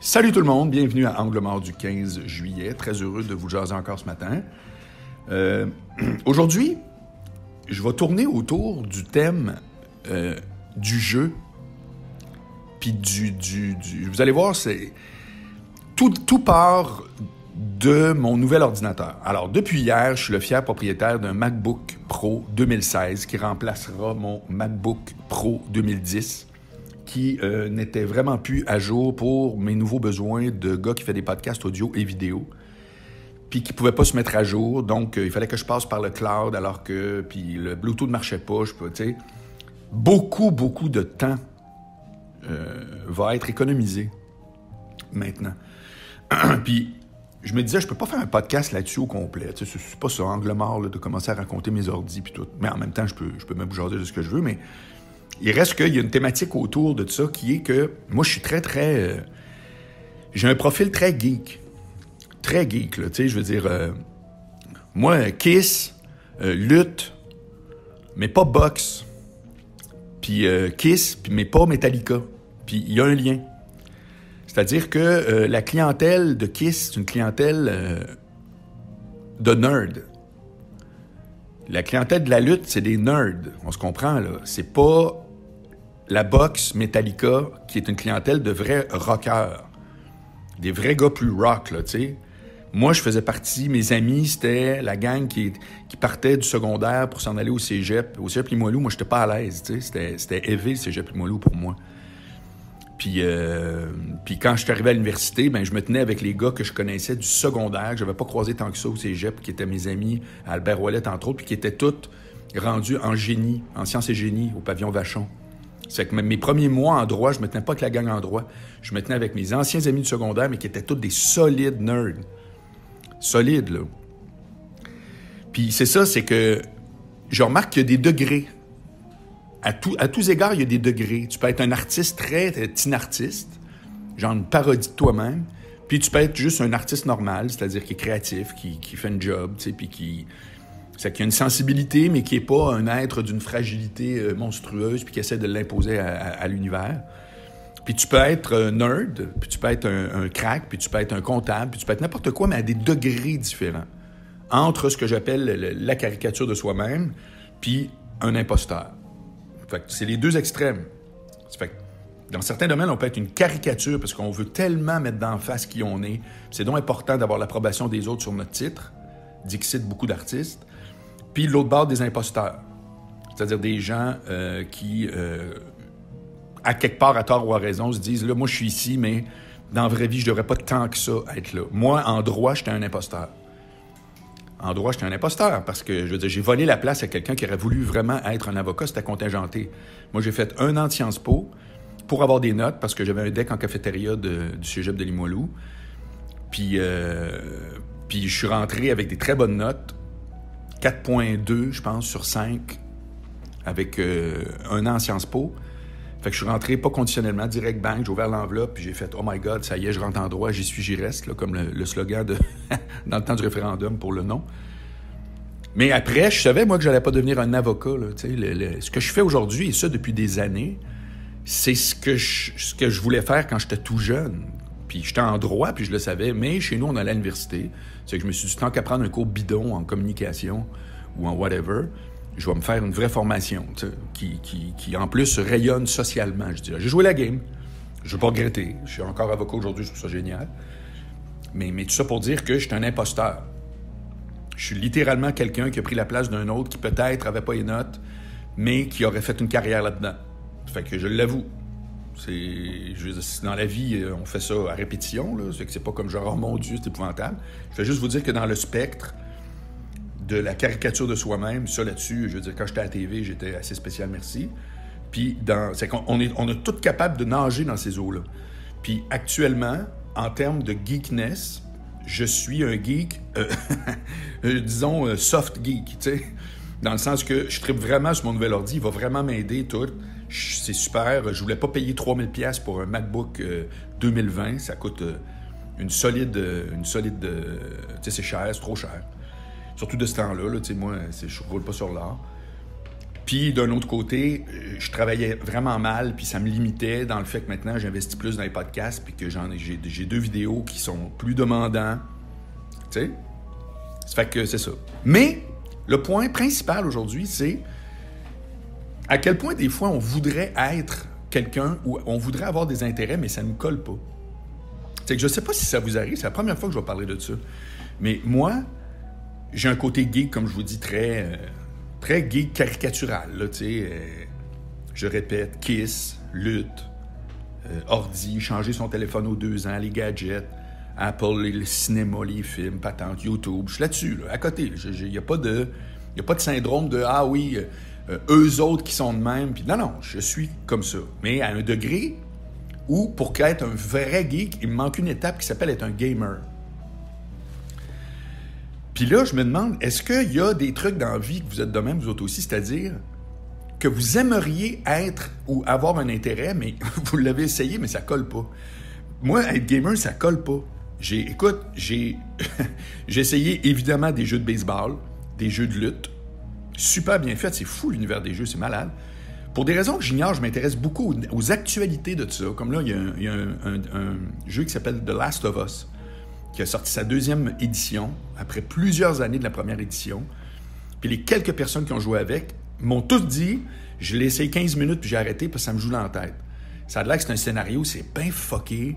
Salut tout le monde, bienvenue à Angle mort du 15 juillet. Très heureux de vous jaser encore ce matin. Aujourd'hui, je vais tourner autour du thème du jeu. Puis vous allez voir, c'est tout part de mon nouvel ordinateur. Alors, depuis hier, je suis le fier propriétaire d'un MacBook Pro 2016 qui remplacera mon MacBook Pro 2010 qui n'était vraiment plus à jour pour mes nouveaux besoins de gars qui fait des podcasts audio et vidéo, puis qui ne pouvait pas se mettre à jour. Donc, il fallait que je passe par le cloud alors que puis le Bluetooth ne marchait pas. Tu sais, beaucoup de temps va être économisé maintenant. Puis, je me disais, je peux pas faire un podcast là-dessus au complet. Tu sais, c'est pas ça, angle mort, là, de commencer à raconter mes ordis puis tout. Mais en même temps, je peux même jaser de ce que je veux, mais il reste qu'il y a une thématique autour de ça qui est que moi, je suis très... j'ai un profil très geek. Très geek, là. Tu sais, je veux dire... moi, Kiss, lutte, mais pas boxe. Puis Kiss, mais pas Metallica. Puis il y a un lien. C'est-à-dire que la clientèle de Kiss, c'est une clientèle de nerds. La clientèle de la lutte, c'est des nerds. On se comprend, là. C'est pas la boxe Metallica qui est une clientèle de vrais rockers. Des vrais gars plus rock, là, tu sais. Moi, je faisais partie, mes amis, c'était la gang qui partait du secondaire pour s'en aller au cégep. Au cégep Limoilou, moi, j'étais pas à l'aise, tu sais. C'était élevé, le cégep Limoilou, pour moi. Puis quand je suis arrivé à l'université, ben je me tenais avec les gars que je connaissais du secondaire, que je n'avais pas croisé tant que ça au cégep, qui étaient mes amis, à Albert Ouellet, entre autres, puis qui étaient tous rendus en génie, en sciences et génie, au pavillon Vachon. C'est que mes premiers mois en droit, je me tenais pas avec la gang en droit. Je me tenais avec mes anciens amis du secondaire, mais qui étaient tous des solides nerds. Solides, là. Puis c'est ça, c'est que je remarque qu'il y a des degrés. À tous égards, il y a des degrés. Tu peux être un artiste très artiste, genre une parodie de toi-même, puis tu peux être juste un artiste normal, c'est-à-dire qui est créatif, qui fait un job, tu sais, puis qui a une sensibilité, mais qui n'est pas un être d'une fragilité monstrueuse, puis qui essaie de l'imposer à l'univers. Puis tu peux être nerd, puis tu peux être un crack, puis tu peux être un comptable, puis tu peux être n'importe quoi, mais à des degrés différents. Entre ce que j'appelle la caricature de soi-même, puis un imposteur. Fait que c'est les deux extrêmes. Fait que dans certains domaines, on peut être une caricature parce qu'on veut tellement mettre d'en face qui on est. C'est donc important d'avoir l'approbation des autres sur notre titre, dixit beaucoup d'artistes. Puis l'autre bord, des imposteurs. C'est-à-dire des gens qui, à quelque part, à tort ou à raison, se disent « Là, moi, je suis ici, mais dans la vraie vie, je devrais pas tant que ça être là. » Moi, en droit, j'étais un imposteur. En droit, j'étais un imposteur parce que, je veux dire, j'ai volé la place à quelqu'un qui aurait voulu vraiment être un avocat, c'était contingenté. Moi, j'ai fait 1 an de Sciences Po pour avoir des notes parce que j'avais un deck en cafétéria du cégep de Limoilou. Puis je suis rentré avec des très bonnes notes, 4.2, je pense, sur 5, avec 1 an en Sciences Po. Fait que je suis rentré pas conditionnellement, direct bang, j'ai ouvert l'enveloppe, puis j'ai fait « Oh my God, ça y est, je rentre en droit, j'y suis, j'y reste », là, comme le slogan dans le temps du référendum pour le non. Mais après, je savais, moi, que j'allais pas devenir un avocat, là, tu sais. Ce que je fais aujourd'hui, et ça depuis des années, c'est ce que je voulais faire quand j'étais tout jeune. Puis j'étais en droit, puis je le savais, mais chez nous, on allait à l'université. C'est que je me suis dit, tant qu'à prendre un cours bidon en communication ou en whatever, je vais me faire une vraie formation, qui en plus rayonne socialement, je dirais. J'ai joué la game. Je ne veux pas regretter. Je suis encore avocat aujourd'hui, je trouve ça génial. Mais tout ça pour dire que je suis un imposteur. Je suis littéralement quelqu'un qui a pris la place d'un autre qui peut-être n'avait pas les notes, mais qui aurait fait une carrière là-dedans. Fait que je l'avoue. Dans la vie, on fait ça à répétition, là. Fait que c'est pas comme genre, oh mon Dieu, c'est épouvantable. Je vais juste vous dire que dans le spectre de la caricature de soi-même, ça là-dessus, je veux dire, quand j'étais à la TV, j'étais assez spécial, merci. Puis, c'est qu'on est tous capables de nager dans ces eaux-là. Puis, actuellement, en termes de geekness, je suis un geek, disons, soft geek, tu sais, dans le sens que je tripe vraiment sur mon nouvel ordi, il va vraiment m'aider, tout. C'est super. Je voulais pas payer 3000$ pour un MacBook 2020, ça coûte une solide, tu sais, c'est cher, c'est trop cher. Surtout de ce temps-là, là, tu sais, moi, je roule pas sur l'or. Puis, d'un autre côté, je travaillais vraiment mal, puis ça me limitait dans le fait que maintenant, j'investis plus dans les podcasts, puis que j'ai 2 vidéos qui sont plus demandants. Tu sais? Ça fait que c'est ça. Mais, le point principal aujourd'hui, c'est à quel point, des fois, on voudrait être quelqu'un ou on voudrait avoir des intérêts, mais ça ne nous colle pas. C'est que je ne sais pas si ça vous arrive, c'est la première fois que je vais parler de ça. Mais moi, j'ai un côté geek, comme je vous dis, très geek caricatural. Là, je répète, Kiss, lutte, ordi, changer son téléphone aux 2 ans, les gadgets, Apple, le cinéma, les films, patente, YouTube. Je suis là-dessus, là, à côté. Il n'y a pas de syndrome de « Ah oui, eux autres qui sont de même. » Puis non, je suis comme ça. Mais à un degré où, pour qu'être un vrai geek, il me manque une étape qui s'appelle être un gamer. Puis là, je me demande, est-ce qu'il y a des trucs dans la vie que vous êtes de même, vous autres aussi, c'est-à-dire que vous aimeriez être ou avoir un intérêt, mais vous l'avez essayé, mais ça colle pas. Moi, être gamer, ça colle pas. J'ai essayé évidemment des jeux de baseball, des jeux de lutte, super bien fait, c'est fou l'univers des jeux, c'est malade. Pour des raisons que j'ignore, je m'intéresse beaucoup aux actualités de tout ça. Comme là, il y a un jeu qui s'appelle The Last of Us, qui a sorti sa 2e édition, après plusieurs années de la première édition. Puis les quelques personnes qui ont joué avec m'ont tous dit, je l'ai essayé 15 minutes puis j'ai arrêté parce que ça me joue dans la tête. Ça a l'air que c'est un scénario, c'est bien fucké.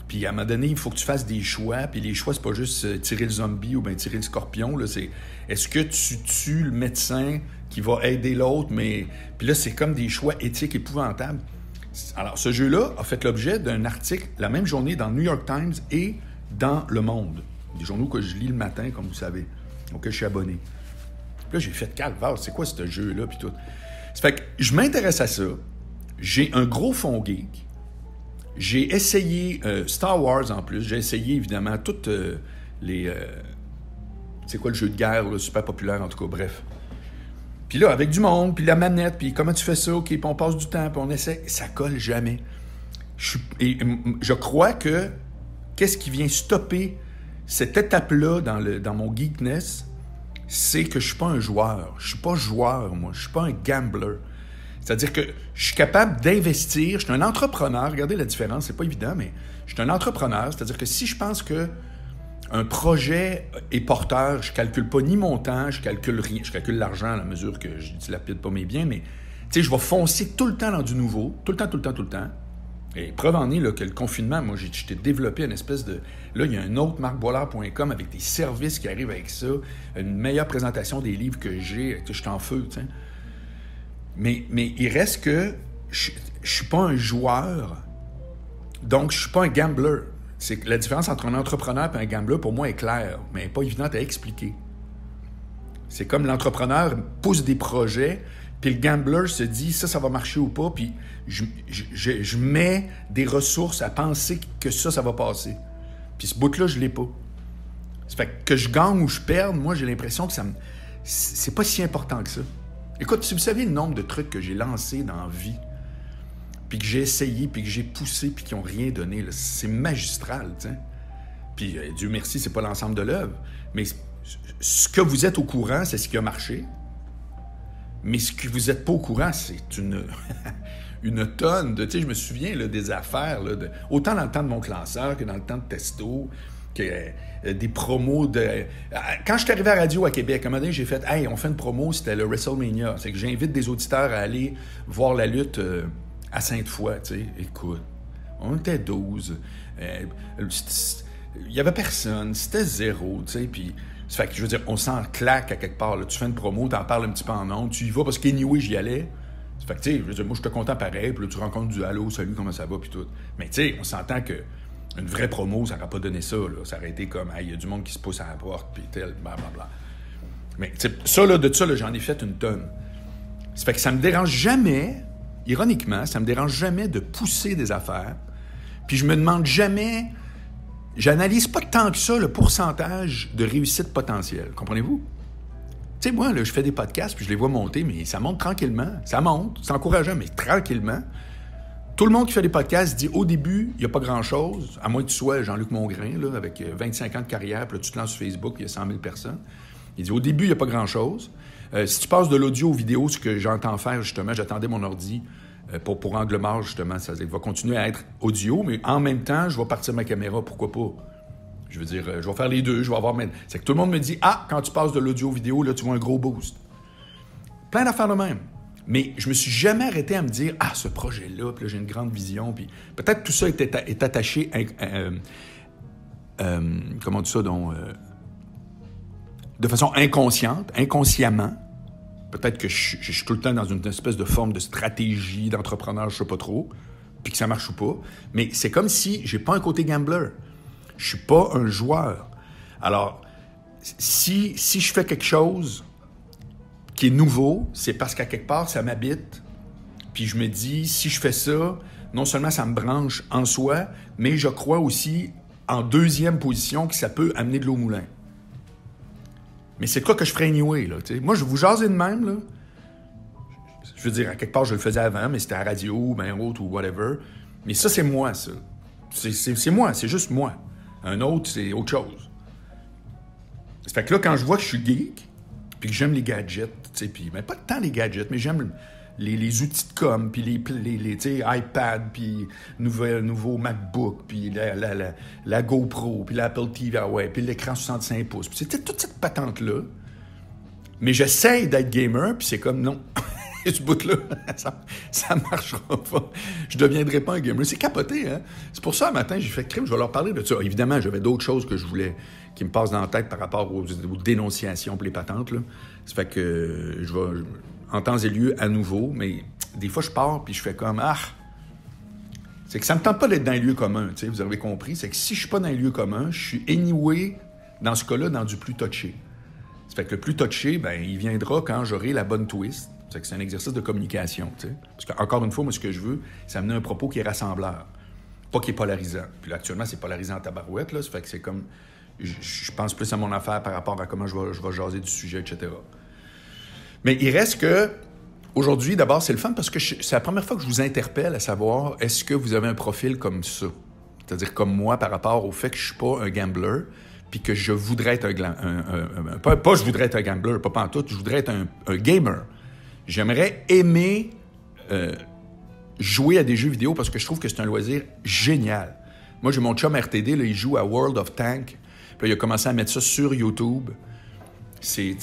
Puis à un moment donné, il faut que tu fasses des choix. Puis les choix, c'est pas juste tirer le zombie ou bien tirer le scorpion. Là, c'est est-ce que tu tues le médecin qui va aider l'autre? Mais puis là, c'est comme des choix éthiques épouvantables. Alors, ce jeu-là a fait l'objet d'un article la même journée dans le New York Times et dans Le Monde. Des journaux que je lis le matin, comme vous savez, auxquels je suis abonné. Puis là, j'ai fait calvaire, c'est quoi ce jeu-là? Puis tout. Ça fait que je m'intéresse à ça. J'ai un gros fond geek. J'ai essayé Star Wars en plus. J'ai essayé évidemment toutes les... c'est quoi le jeu de guerre, là, super populaire en tout cas, bref. Puis là, avec du monde, puis la manette, puis comment tu fais ça, OK, puis on passe du temps, puis on essaie. Ça colle jamais. Je crois que qu'est-ce qui vient stopper cette étape-là dans mon geekness, c'est que je suis pas un joueur. Je suis pas joueur, moi. Je suis pas un gambler. C'est-à-dire que je suis capable d'investir. Je suis un entrepreneur. Regardez la différence, c'est pas évident, mais je suis un entrepreneur. C'est-à-dire que si je pense que un projet est porteur, je calcule pas ni mon temps, je calcule rien. Je calcule l'argent à la mesure que je dilapide pas mes biens, mais tu sais, je vais foncer tout le temps dans du nouveau. Tout le temps. Et preuve en est là, que le confinement, moi, j'ai développé une espèce de... Là, il y a un autre marcboilard.com avec des services qui arrivent avec ça, une meilleure présentation des livres que j'ai, que je suis en feu, tu sais. Mais il reste que je suis pas un joueur, donc je suis pas un gambler. C'est que la différence entre un entrepreneur et un gambler, pour moi, est claire, mais elle n'est pas évidente à expliquer. C'est comme l'entrepreneur pousse des projets, puis le gambler se dit, ça va marcher ou pas, puis je mets des ressources à penser que ça va passer. Puis ce bout-là, je l'ai pas. Ça fait que je gagne ou je perde, moi, j'ai l'impression que c'est pas si important que ça. Écoute, si vous savez le nombre de trucs que j'ai lancés dans la vie, puis que j'ai essayé, puis que j'ai poussé, puis qui n'ont rien donné, là, c'est magistral, tu sais. Puis, Dieu merci, c'est pas l'ensemble de l'œuvre. Mais ce que vous êtes au courant, c'est ce qui a marché. Mais ce que vous n'êtes pas au courant, c'est une tonne de... Tu sais, je me souviens là, des affaires, là, autant dans le temps de mon classeur que dans le temps de Testo, que des promos de... Quand je suis arrivé à Radio à Québec, à un moment donné, j'ai fait « Hey, on fait une promo, c'était le WrestleMania. » C'est que j'invite des auditeurs à aller voir la lutte à Sainte-Foy, tu sais. Écoute, on était 12. Il y avait personne. C'était zéro, tu sais. Puis, ça fait que, je veux dire, on s'en claque à quelque part. Là. Tu fais une promo, t'en parles un petit peu en ondes, tu y vas parce qu'anyway, j'y allais. Ça fait que, tu sais, je veux dire, moi, je te content pareil. Puis là, tu rencontres du « Allô, salut, comment ça va? » Puis tout. Mais, tu sais, on s'entend que une vraie promo, ça n'aurait pas donné ça. Là. Ça aurait été comme, il y a du monde qui se pousse à la porte, puis tel, blablabla. Mais ça, là, de ça, là, j'en ai fait une tonne. Ça fait que ça me dérange jamais, ironiquement, ça me dérange jamais de pousser des affaires. Puis je me demande jamais, j'analyse pas tant que ça le pourcentage de réussite potentielle. Comprenez-vous? Tu sais, moi, là, je fais des podcasts, puis je les vois monter, mais ça monte tranquillement. Ça monte, c'est encourageant, mais tranquillement. Tout le monde qui fait des podcasts dit au début, il n'y a pas grand-chose, à moins que tu sois Jean-Luc Mongrain, là, avec 25 ans de carrière, puis là, tu te lances sur Facebook, il y a 100 000 personnes. Il dit au début, il n'y a pas grand-chose. Si tu passes de l'audio aux vidéos, ce que j'entends faire, justement, j'attendais mon ordi pour Angle mort, justement. Ça va continuer à être audio, mais en même temps, je vais partir ma caméra, pourquoi pas? Je veux dire, je vais faire les deux, je vais avoir... C'est que tout le monde me dit, quand tu passes de l'audio aux vidéos, là, tu vois un gros boost. Plein d'affaires de même. Mais je me suis jamais arrêté à me dire, ce projet-là, puis là, j'ai une grande vision, puis peut-être tout ça est attaché comment on dit ça, donc... de façon inconsciemment. Peut-être que je suis tout le temps dans une espèce de forme de stratégie d'entrepreneur, je sais pas trop, puis que ça marche ou pas. Mais c'est comme si j'ai pas un côté gambler. Je suis pas un joueur. Alors, si je fais quelque chose qui est nouveau, c'est parce qu'à quelque part, ça m'habite. Puis je me dis, si je fais ça, non seulement ça me branche en soi, mais je crois aussi en deuxième position que ça peut amener de l'eau au moulin. Mais c'est quoi que je ferais anyway, là, t'sais. Moi, je vous jasais de même, là. Je veux dire, à quelque part, je le faisais avant, mais c'était à la radio, ben autre ou whatever. Mais ça, c'est moi, ça. C'est moi, c'est juste moi. Un autre, c'est autre chose. Ça fait que là, quand je vois que je suis geek, puis que j'aime les gadgets, tu sais, puis pas tant les gadgets, mais j'aime les outils de com, puis les iPad, puis nouveau MacBook, puis la GoPro, puis l'Apple TV, puis l'écran 65 pouces. Puis c'était toute cette patente-là. Mais j'essaie d'être gamer, puis c'est comme non. Ce bout-là, ça marchera pas. Je deviendrai pas un gamer. C'est capoté, hein? C'est pour ça, un matin, j'ai fait crime, je vais leur parler de ça. Évidemment, j'avais d'autres choses que je voulais, qui me passent dans la tête par rapport aux dénonciations pour les patentes, là. Ça fait que je vais, en temps et lieu, à nouveau, mais des fois, je pars, puis je fais comme, c'est que ça me tente pas d'être dans les lieux communs, tu sais, vous avez compris. C'est que si je suis pas dans les lieux communs, je suis anyway, dans ce cas-là, dans du plus touché. Ça fait que le plus touché, il viendra quand j'aurai la bonne twist. C'est un exercice de communication, tu sais. Parce qu'encore une fois, moi, ce que je veux, c'est amener un propos qui est rassembleur, pas qui est polarisant. Puis là, actuellement, c'est polarisant en tabarouette, là. Ça fait que c'est comme... Je pense plus à mon affaire par rapport à comment je vais jaser du sujet, etc. Mais il reste que... Aujourd'hui, d'abord, c'est le fun parce que c'est la première fois que je vous interpelle à savoir est-ce que vous avez un profil comme ça? C'est-à-dire comme moi par rapport au fait que je suis pas un gambler puis que je voudrais être pas je voudrais être un gambler, pas pantoute, je voudrais être un gamer. J'aimerais aimer jouer à des jeux vidéo parce que je trouve que c'est un loisir génial. Moi, j'ai mon chum RTD, là, il joue à World of Tanks. Puis là, il a commencé à mettre ça sur YouTube, ses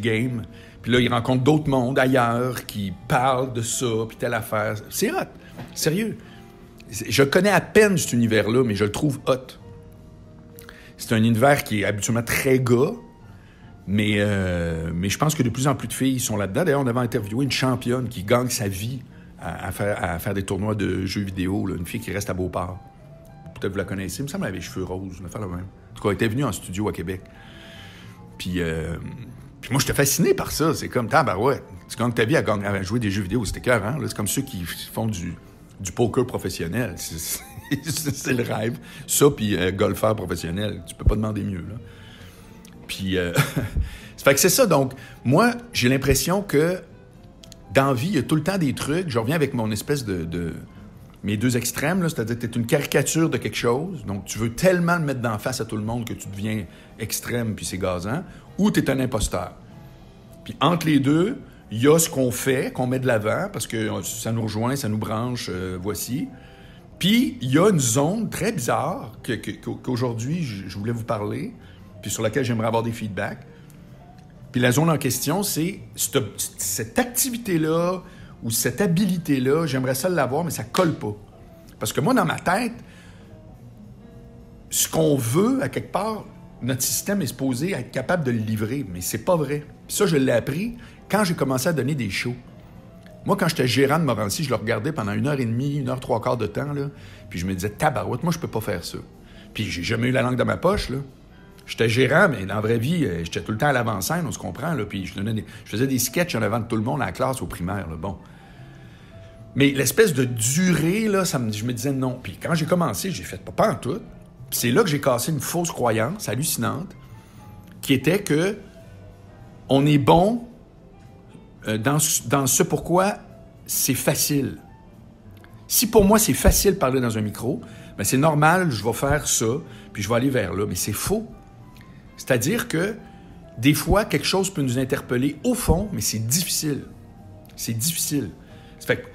games. Puis là, il rencontre d'autres mondes ailleurs qui parlent de ça, puis telle affaire. C'est hot. Sérieux. Je connais à peine cet univers-là, mais je le trouve hot. C'est un univers qui est habituellement très gars, mais je pense que de plus en plus de filles sont là-dedans. D'ailleurs, on avait interviewé une championne qui gagne sa vie à faire des tournois de jeux vidéo, là, une fille qui reste à Beauport. Peut-être vous la connaissez, il me semble qu'elle avait les cheveux roses, une affaire la même. En tout cas, elle était venue en studio à Québec. Puis moi, j'étais fasciné par ça. C'est comme, tabarouette. Tu gagnes ta vie à jouer des jeux vidéo. C'était écœurant. C'est comme ceux qui font du poker professionnel. C'est le rêve. Ça, puis golfeur professionnel. Tu peux pas demander mieux, là. Puis, ça fait que c'est ça. Donc, moi, j'ai l'impression que dans la vie, il y a tout le temps des trucs. Je reviens avec mon espèce de mes deux extrêmes, là, c'est-à-dire que tu es une caricature de quelque chose, donc tu veux tellement le mettre d'en face à tout le monde que tu deviens extrême, puis c'est gazant, ou tu es un imposteur. Puis entre les deux, il y a ce qu'on fait, qu'on met de l'avant, parce que ça nous rejoint, ça nous branche, voici. Puis il y a une zone très bizarre qu'aujourd'hui, je voulais vous parler, puis sur laquelle j'aimerais avoir des feedbacks. Puis la zone en question, c'est cette activité-là, ou cette habilité-là, j'aimerais ça l'avoir, mais ça colle pas. Parce que moi, dans ma tête, ce qu'on veut, à quelque part, notre système est supposé être capable de le livrer, mais c'est pas vrai. Puis ça, je l'ai appris quand j'ai commencé à donner des shows. Moi, quand j'étais gérant de Morancy, je le regardais pendant 1h30, 1h3 de temps, là, puis je me disais, tabarouette, moi, je peux pas faire ça. Puis j'ai jamais eu la langue dans ma poche, là. J'étais gérant, mais dans la vraie vie, j'étais tout le temps à l'avant-scène, on se comprend, là, puis je faisais des sketchs en avant de tout le monde à la classe au primaire, là, bon. Mais l'espèce de durée, là, je me disais non. Puis quand j'ai commencé, j'ai fait pas en tout. Puis c'est là que j'ai cassé une fausse croyance hallucinante, qui était que on est bon dans ce pourquoi c'est facile. Si pour moi, c'est facile de parler dans un micro, bien c'est normal, je vais faire ça, puis je vais aller vers là. Mais c'est faux. C'est-à-dire que Des fois, quelque chose peut nous interpeller au fond, mais c'est difficile. C'est difficile. Ça fait que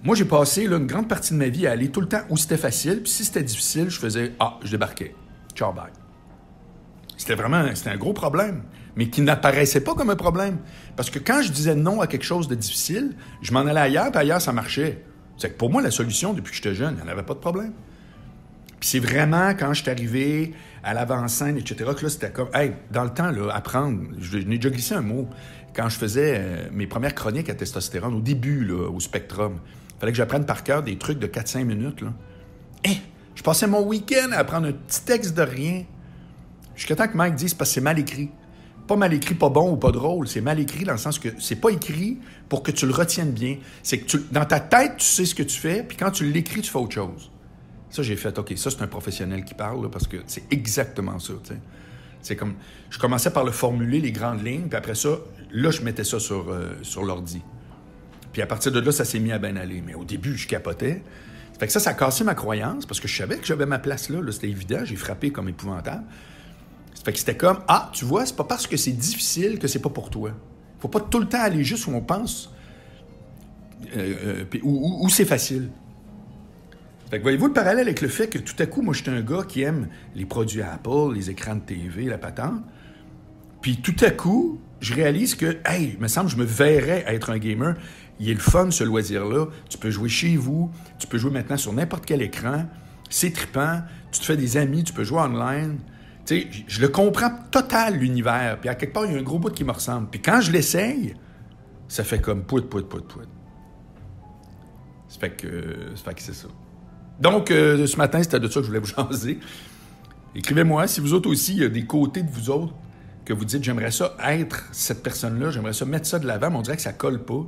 moi, j'ai passé là, une grande partie de ma vie à aller tout le temps où c'était facile, puis si c'était difficile, je faisais « Ah, je débarquais. Ciao, bye. » C'était un gros problème, mais qui n'apparaissait pas comme un problème. Parce que quand je disais non à quelque chose de difficile, je m'en allais ailleurs, puis ailleurs, ça marchait. C'est que pour moi, la solution, depuis que j'étais jeune, il n'y en avait pas de problème. Puis c'est vraiment quand je suis arrivé à l'avant-scène, etc., que là, c'était comme, hey, dans le temps, là, apprendre, je n'ai déjà glissé un mot, quand je faisais mes premières chroniques à testostérone, au début, là, au Spectrum, il fallait que j'apprenne par cœur des trucs de 4-5 minutes, là. Je passais mon week-end à apprendre un petit texte de rien. Jusqu'à temps que Mike dise, parce que c'est mal écrit. Pas mal écrit, pas bon ou pas drôle, c'est mal écrit dans le sens que c'est pas écrit pour que tu le retiennes bien. C'est que dans ta tête, tu sais ce que tu fais, puis quand tu l'écris, tu fais autre chose. Ça, j'ai fait, OK, ça, c'est un professionnel qui parle, là, parce que c'est exactement ça, tu sais. C'est comme, je commençais par le formuler, les grandes lignes, puis après ça, là, je mettais ça sur l'ordi. Puis à partir de là, ça s'est mis à bien aller. Mais au début, je capotais. Fait que ça a cassé ma croyance, parce que je savais que j'avais ma place là, c'était évident, j'ai frappé comme épouvantable. Fait que c'était comme, ah, tu vois, c'est pas parce que c'est difficile que c'est pas pour toi. Faut pas tout le temps aller juste où on pense, où c'est facile. Fait que voyez-vous le parallèle avec le fait que tout à coup, moi, j'étais un gars qui aime les produits Apple, les écrans de TV, la patente. Puis tout à coup, je réalise que, hey, il me semble que je me verrais être un gamer. Il est le fun, ce loisir-là. Tu peux jouer chez vous, tu peux jouer maintenant sur n'importe quel écran. C'est trippant, tu te fais des amis, tu peux jouer online. Tu sais, je le comprends total, l'univers. Puis à quelque part, il y a un gros bout qui me ressemble. Puis quand je l'essaye, ça fait comme pout. Ça fait que c'est ça. Donc, ce matin, c'était de ça que je voulais vous jaser. Écrivez-moi, si vous autres aussi, il y a des côtés de vous autres que vous dites, j'aimerais ça être cette personne-là, j'aimerais ça mettre ça de l'avant, mais on dirait que ça colle pas.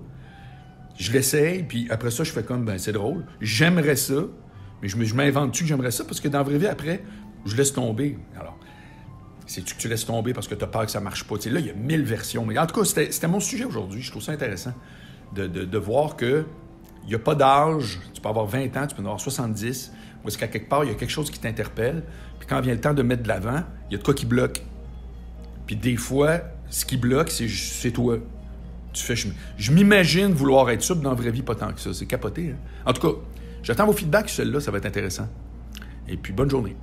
Je l'essaye, puis après ça, je fais comme, ben c'est drôle. J'aimerais ça, mais je m'invente-tu que j'aimerais ça, parce que dans la vraie vie, après, je laisse tomber. Alors, c'est-tu que tu laisses tomber parce que tu as peur que ça marche pas? Tu sais, là, il y a 1000 versions. Mais en tout cas, c'était mon sujet aujourd'hui. Je trouve ça intéressant de voir que il n'y a pas d'âge. Tu peux avoir 20 ans, tu peux en avoir 70. Ou est-ce qu'à quelque part, il y a quelque chose qui t'interpelle. Puis quand vient le temps de mettre de l'avant, il y a de quoi qui bloque. Puis des fois, ce qui bloque, c'est toi. Tu fais, je m'imagine vouloir être ça, mais dans la vraie vie, pas tant que ça. C'est capoté. Hein? En tout cas, j'attends vos feedbacks sur celle-là, ça va être intéressant. Et puis, bonne journée.